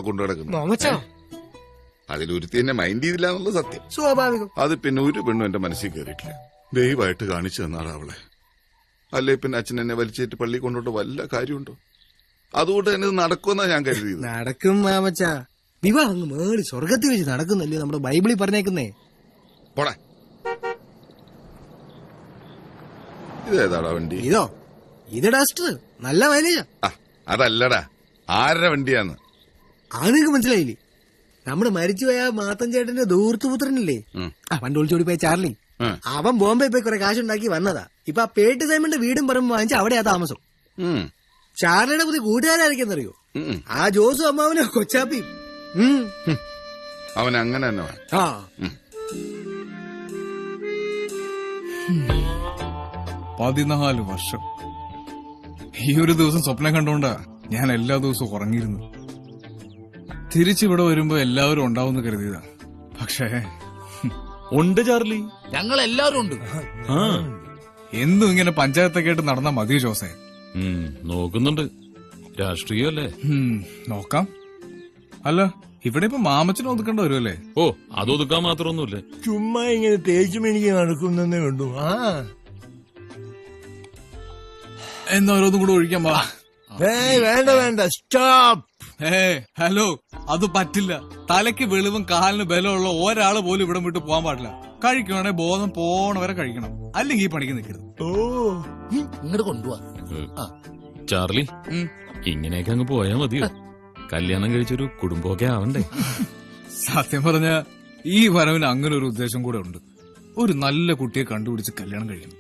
കൊണ്ടു കിടക്കുന്നു. മാമച്ചാ അതിലൊരുത്തി എന്നെ മൈൻഡ് ചെയ്തില്ല എന്നുള്ളത് സത്യം. സ്വാഭാവികം. അത് പിന്നെ ഒരു പെണ്ണും എന്റെ മനസ്സിൽ കയറിയിട്ടില്ല. ദയവായിട്ട് കാണിച്ചു തന്നാളാ അവളെ. അല്ലേ പിന്നെ അച്ഛൻ എന്നെ വലിച്ചേറ്റ് പള്ളി കൊണ്ടോട്ട് വല്ല കാര്യമുണ്ടോ? അതുകൊണ്ട് തന്നെ ഇത് നടക്കുമെന്നാ ഞാൻ കരുതിയത്. നടക്കും മാമച്ചാ. വിവാഹം അങ്ങ് മേളി സ്വർഗത്തിൽ വെച്ച് നടക്കുന്നല്ലേ നമ്മുടെ ബൈബിളിൽ പറഞ്ഞേക്കുന്നേ. പോടാ. ഇതേതാടാ വണ്ടി? ഇതോ? ഇത് ഡസ്റ്റർ. നല്ല മൈലേജാ. അതല്ലടാ, ആരുടെ വണ്ടിയാന്ന് അത് നിങ്ങക്ക് മനസ്സിലായില്ലേ? നമ്മുടെ മരിച്ചുപോയ മാത്തൻ ചേട്ടന്റെ ദൂർത്തുപുത്രനില്ലേ, പണ്ട് ഒളിച്ചോടി പോയ ചാർലി. അവൻ ബോംബെ പോയി കുറെ കാശുണ്ടാക്കി വന്നതാ. ഇപ്പൊ ആ പേട്ട് സൈമന്റെ വീടും പറമ്പ് വാങ്ങിച്ച അവിടെയാ താമസം. ചാർലിയുടെ പുതിയ കൂട്ടുകാരായിരിക്കെന്നറിയോ? ആ ജോസും അമ്മാവനും കൊച്ചാപ്പിയും. അവൻ അങ്ങനെ തന്നെ. 14 വർഷം ഈ ഒരു ദിവസം സ്വപ്നം കണ്ടോണ്ടാ ഞാൻ എല്ലാ ദിവസവും ഉറങ്ങിയിരുന്നു. തിരിച്ചിവിടെ വരുമ്പോ എല്ലാവരും ഉണ്ടാവുമെന്ന് കരുതിയതാ. പക്ഷേ ഉണ്ട് ചാർലി, ഞങ്ങൾ എല്ലാവരും ഉണ്ട്. എന്നും ഇങ്ങനെ പഞ്ചായത്തൊക്കെ ആയിട്ട് നടന്നാ മതിയോ ജോസേ? നോക്കുന്നുണ്ട്. രാഷ്ട്രീയമല്ലേ? നോക്കാം. അല്ല, ഇവിടെ ഇപ്പൊ മാമച്ചനെ ഒതുക്കേണ്ട വരുമല്ലേ? ഓ, അത് ഒതുക്കാൻ മാത്രമൊന്നുമില്ല. ചുമ്മാ ഇങ്ങനെ തേച്ചു മെനിക്ക് നടക്കുന്നേ ഉള്ളൂ. എന്നാ ഓരോന്നും കൂടെ ഒഴിക്കാൻ പാ. വേണ്ട വേണ്ട, സ്റ്റോപ്പ്. ഹലോ, അത് പറ്റില്ല. തലയ്ക്ക് വെളിവും കാലിന് ബലമുള്ള ഒരാള് പോലും ഇവിടെ വിട്ട് പോകാൻ പാടില്ല. കഴിക്കുവാണെ ബോധം പോണവരെ കഴിക്കണം, അല്ലെങ്കിൽ ഈ പണിക്ക് നിൽക്കരുത്. ഇങ്ങോട്ട് കൊണ്ടുപോവാ. ചാർലി, ഇങ്ങനെയൊക്കെ അങ്ങ് പോയാ മതിയോ? കല്യാണം കഴിച്ചൊരു കുടുംബമൊക്കെ ആവണ്ടേ? സത്യം പറഞ്ഞ ഈ വരവിന് അങ്ങനെ ഒരു ഉദ്ദേശം കൂടെ ഉണ്ട്. ഒരു നല്ല കുട്ടിയെ കണ്ടുപിടിച്ച് കല്യാണം കഴിക്കണം.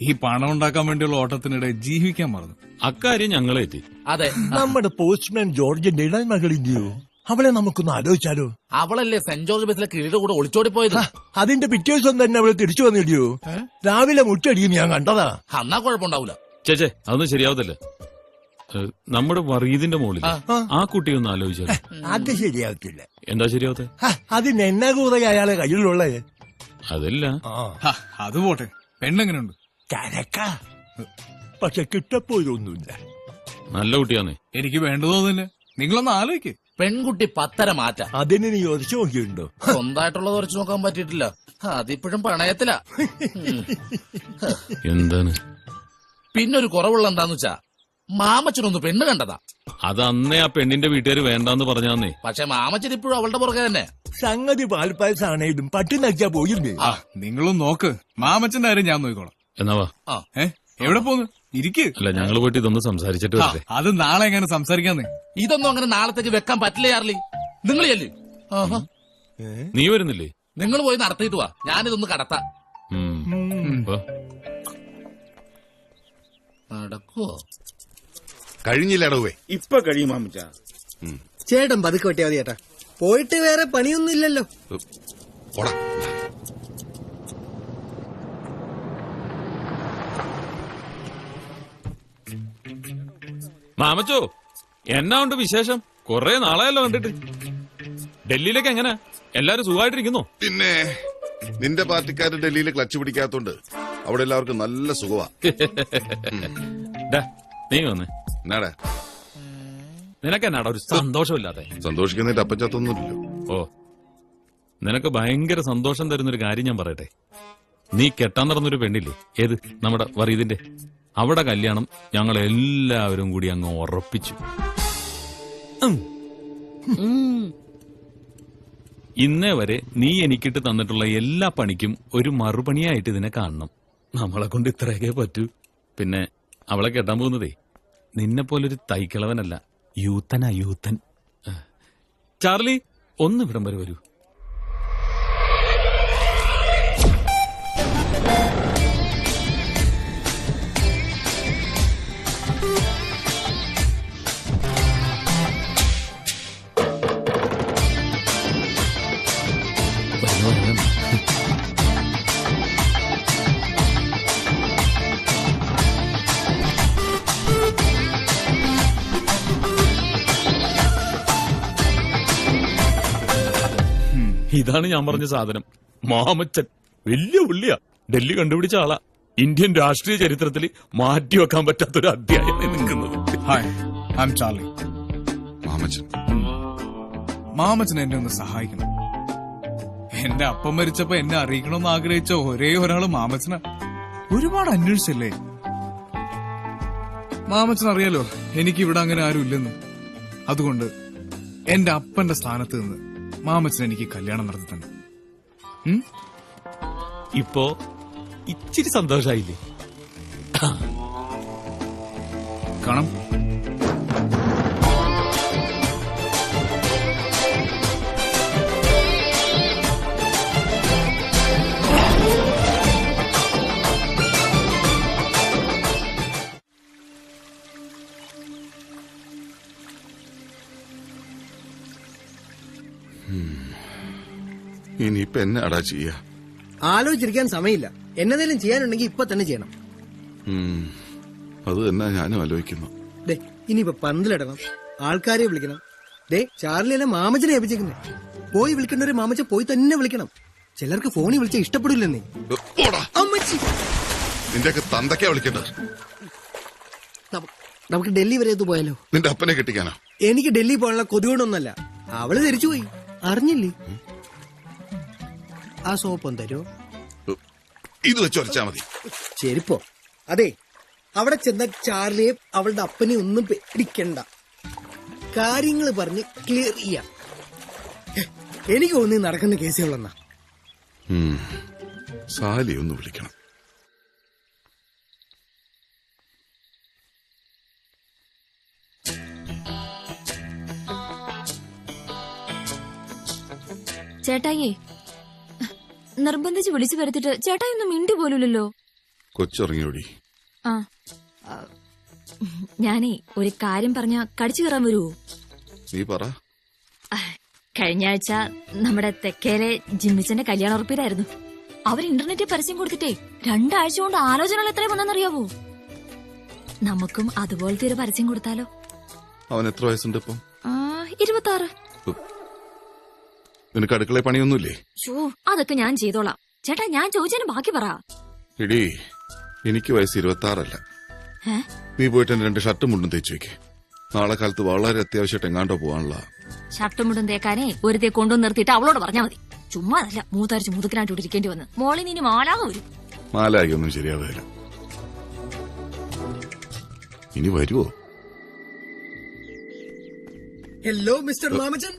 ഈ പണം ഉണ്ടാക്കാൻ വേണ്ടിയുള്ള ഓട്ടത്തിനിടെ ജീവിക്കാൻ മറന്നു. അക്കാര്യം ഞങ്ങളെത്തി. അതെ, നമ്മുടെ പോസ്റ്റ്മാൻ ജോർജിന്റെ ഇടൽ മകളില്ലയോ, അവളെ നമുക്കൊന്ന് ആലോചിച്ചാലോ? അവളല്ലേ സെന്റ് ജോർജ് ബസിലെ കിളിയുടെ കൂടെ ഒളിച്ചോടി പോയത്. അതിന്റെ പിറ്റേ ദിവസം തന്നെ അവള് തിരിച്ചു വന്നില്ലയോ? രാവിലെ മുറ്റടിയും ഞാൻ കണ്ടതാ. അന്നാ കുഴപ്പമുണ്ടാവൂല. ചേച്ചേ, അതൊന്നും ശരിയാവത്തില്ല. നമ്മുടെ വറീദിന്റെ മോളിൽ ആ കുട്ടിയെ ഒന്ന് ആലോചിച്ചാൽ. അത് ശരിയാവത്തില്ല. എന്താ ശരിയാവത്തെ? അതിന് എന്നാ കൂറ അയാളെ കയ്യിലുള്ളേ? അതല്ല, അത് പോട്ടെ. പെണ്ണെങ്ങനെയുണ്ട്? കരക്ക, പക്ഷെ കിട്ടപ്പോയൊന്നുമില്ല. നല്ല കുട്ടിയാന്നേ. എനിക്ക് വേണ്ടതോ തന്നെ. നിങ്ങളൊന്ന് ആലോചിക്ക്. പെൺകുട്ടി 10 മാറ്റ. അതിന് നീ ഉറച്ചു നോക്കിയിട്ടുണ്ടോ? സ്വന്തമായിട്ടുള്ളത് ഉറച്ചു നോക്കാൻ പറ്റിയിട്ടില്ല. അതിപ്പോഴും പണയത്തില. എന്താണ് പിന്നൊരു കുറവുള്ള എന്താന്ന് വെച്ചാ, മാമച്ചനൊന്ന് പെണ്ണ് കണ്ടതാ. അത് അന്നേ ആ പെണ്ണിന്റെ വീട്ടുകാര് വേണ്ടാന്ന് പറഞ്ഞാന്നേ. പക്ഷെ മാമച്ചൻ ഇപ്പോഴും അവളുടെ പുറകെ തന്നെ. സംഗതി പാൽപ്പായസാണേലും പട്ടി നക്കിയാ പോയില്ലേ? നിങ്ങളും നോക്ക്. മാമച്ചന്റെ കാര്യം ഞാൻ നോക്കിക്കോളാം. എന്നാവാ? എവിടെ പോന്നു? ഇരിക്ക്. അല്ല, ഞങ്ങൾ പോയിട്ട് ഇതൊന്ന് സംസാരിച്ചിട്ട് വരട്ടെ. അത് നാളെ എങ്ങനെ സംസാരിക്കാന്നേ? ഇതൊന്നും അങ്ങനെ നാളത്തേക്ക് വെക്കാൻ പറ്റില്ല ചാർലി. നിങ്ങൾ ചെല്ലേ. നീ വരുന്നില്ലേ? നിങ്ങൾ പോയി നടത്തിയിട്ട് വാ, ഞാനിതൊന്ന് കടത്താം. നടക്കുവോ? കഴിഞ്ഞില്ലടവേ. ഇപ്പൊ കഴിയും മാമച്ച. ചേട്ടൻ പതുക്കെ വെട്ടിയാ മതി ചേട്ടാ. പോയിട്ട് വേറെ പണിയൊന്നും ഇല്ലല്ലോ. മാമച്ചോ, എന്നാ ഉണ്ട് വിശേഷം? കൊറേ നാളായല്ലോ കണ്ടിട്ട്. ഡൽഹിയിലേക്ക് എങ്ങനെ? എല്ലാരും സുഖമായിട്ടിരിക്കുന്നോ? പിന്നെ നിന്റെ പാർട്ടിക്കാര് ഡൽഹിയിൽ ക്ലച്ച് പിടിക്കാത്തോണ്ട് അവിടെ എല്ലാവർക്കും നല്ല സുഖമാ. നീ വന്നേ. എന്നാടാ നിനക്കെന്നാടാ ഒരു സന്തോഷമില്ലാതെ? സന്തോഷിക്കുന്നതിന്റെ അപ്പച്ചാത്തൊന്നുമില്ലല്ലോ. ഓ, നിനക്ക് ഭയങ്കര സന്തോഷം തരുന്നൊരു കാര്യം ഞാൻ പറയട്ടെ. നീ കെട്ടാൻ നടന്നൊരു പെണ്ണില്ലേ, ഏത് നമ്മുടെ വറീദിന്റെ, അവിടെ കല്യാണം ഞങ്ങൾ എല്ലാവരും കൂടി അങ്ങ് ഉറപ്പിച്ചു. ഇന്നേ വരെ നീ എനിക്കിട്ട് തന്നിട്ടുള്ള എല്ലാ പണിക്കും ഒരു മറുപണിയായിട്ട് ഇതിനെ കാണണം. നമ്മളെ കൊണ്ട് ഇത്രയൊക്കെ പറ്റൂ. പിന്നെ അവളെ കെട്ടാൻ പോകുന്നതേ നിന്നെപ്പോലൊരു തൈക്കിളവനല്ല, യൂത്തനാ, യൂത്തൻ. ചാർലി, ഒന്ന് ഇവിടം വരെ വരൂ. ഇതാണ് ഞാൻ പറഞ്ഞ സാധനം. മാമച്ചൻ വലിയ പുള്ളിയാ. ഡൽഹി കണ്ടുപിടിച്ച ആളാ. ഇന്ത്യൻ രാഷ്ട്രീയ ചരിത്രത്തിൽ മാറ്റിവെക്കാൻ പറ്റാത്തൊരു അധ്യായം നിൽക്കുന്നത്. Hi, I am Charlie. Mamachan Mamachan എന്നെ ഒന്ന് സഹായിക്കണം. എന്റെ അപ്പം മരിച്ചപ്പോ എന്നെ അറിയിക്കണമെന്ന് ആഗ്രഹിച്ച ഒരേ ഒരാള് മാമച്ചന. ഒരുപാട് അന്വേഷിച്ചല്ലേ. മാമച്ചൻ അറിയാലോ എനിക്ക് ഇവിടെ അങ്ങനെ ആരും ഇല്ലെന്ന്. അതുകൊണ്ട് എന്റെ അപ്പന്റെ സ്ഥാനത്ത് നിന്ന് മാമച്ചൻ എനിക്ക് കല്യാണം നടത്തി തന്നെ. ഇപ്പോ ഇച്ചിരി സന്തോഷായില്ലേ? കാണാം. ഇനിയിപ്പൊ എന്നാടാ ചെയ്യാ? ആലോചിച്ചിരിക്കാൻ സമയമില്ല. എന്നതേലും ചെയ്യാനുണ്ടെങ്കിൽ ഇപ്പൊ തന്നെ ചെയ്യണം. അത് തന്നെ ഞാനും ആലോചിക്കുന്നു. ദേ ഇനിയിപ്പൊ പന്തലിടണം, ആൾക്കാരെ വിളിക്കണം. ദേ ചാർലിയെല്ലാം മാമച്ചനെ ഏൽപ്പിച്ചേക്കുന്നേ. പോയി വിളിക്കേണ്ടവരെ മാമച്ച പോയി തന്നെ വിളിക്കണം. ചിലർക്ക് ഫോണിൽ വിളിച്ച ഇഷ്ടപ്പെടില്ലെന്നേ. ഓടാ, അമ്മച്ചി, നിന്റെയൊക്കെ തന്തയ്ക്കാ വിളിക്കേണ്ടത്. നമുക്ക് ഡൽഹി വരെ ഒന്ന് പോയാലോ? നിന്റെ അപ്പനെ കെട്ടിക്കാനോ? എനിക്ക് ഡൽഹി പോകാനുള്ള കൊതികൊണ്ടൊന്നല്ല, അവള് തിരിച്ചുപോയി. അറിഞ്ഞില്ലേ? ആ സോപ്പം തരോ? ഇത് വെച്ച് വരച്ചാ മതി. ചെരുപ്പോ? അതെ, അവിടെ ചെന്ന ചാർലിയെ അവളുടെ അപ്പനെ ഒന്നും പേടിക്കണ്ട. കാര്യങ്ങൾ പറഞ്ഞ് ക്ലിയർ ചെയ്യാം. എനിക്ക് തോന്നി നടക്കുന്ന കേസുകളെന്നാ. സാലി ഒന്ന് വിളിക്കണം. ചേട്ടായിയെ നിർബന്ധിച്ച് വിളിച്ചു വരുത്തിട്ട് ചേട്ടായി ഒന്നും മിണ്ടി പോലുമില്ലല്ലോ. കൊച്ചുറങ്ങിയോടി. ആ ഞാനേ ഒരു കാര്യം പറഞ്ഞ കടിച്ചു കയറാൻ വരുവോ? നീ പറ. കഴിഞ്ഞ ആഴ്ച നമ്മുടെ തെക്കേലെ ജിമ്മിച്ചന്റെ കല്യാണ ഉറപ്പിലായിരുന്നു. അവർ ഇന്റർനെറ്റിൽ പരസ്യം കൊടുത്തിട്ടേ 2 ആഴ്ച കൊണ്ട് ആലോചനകൾ എത്രയും വന്നെന്നറിയാവോ? നമുക്കും അതുപോലത്തെ ഒരു പരസ്യം കൊടുത്താലോ? അവൻ എത്ര വയസ്സുണ്ട് ഇപ്പം? 26. നിനക്ക് അടുക്കള പണിയൊന്നുമില്ലേ? അതൊക്കെ ഞാൻ ചെയ്തോളാം. ചേട്ടാ ഞാൻ ചോദിച്ചതിന് ബാക്കി പറ. എടീ, എനിക്ക് വയസ്സ് 26 നീ പോയിട്ട് എന്റെ 2 ഷർട്ടും മുണ്ടും തേച്ചു വെക്കേ. നാളെ കാലത്ത് വളരെ അത്യാവശ്യമായിട്ട് എങ്ങാണ്ടോ പോകാനുള്ള. ഷർട്ടും മുണ്ടും തേക്കാനേ ഒരുത്തെ കൊണ്ടുവന്ന് നിർത്തിയിട്ട് അവളോട് പറഞ്ഞാ മതി. ചുമ്മാ അതല്ല, മൂത്തരിച്ച് മുതുക്കിനായിട്ട് ഇവിടെ ഇരിക്കേണ്ടി വന്ന്. മോളിൽ ഇനി മാലാക വരും. മാലാകൊന്നും ശരിയാവില്ല. ഇനി വരുവോ? Hello mister Mamachan.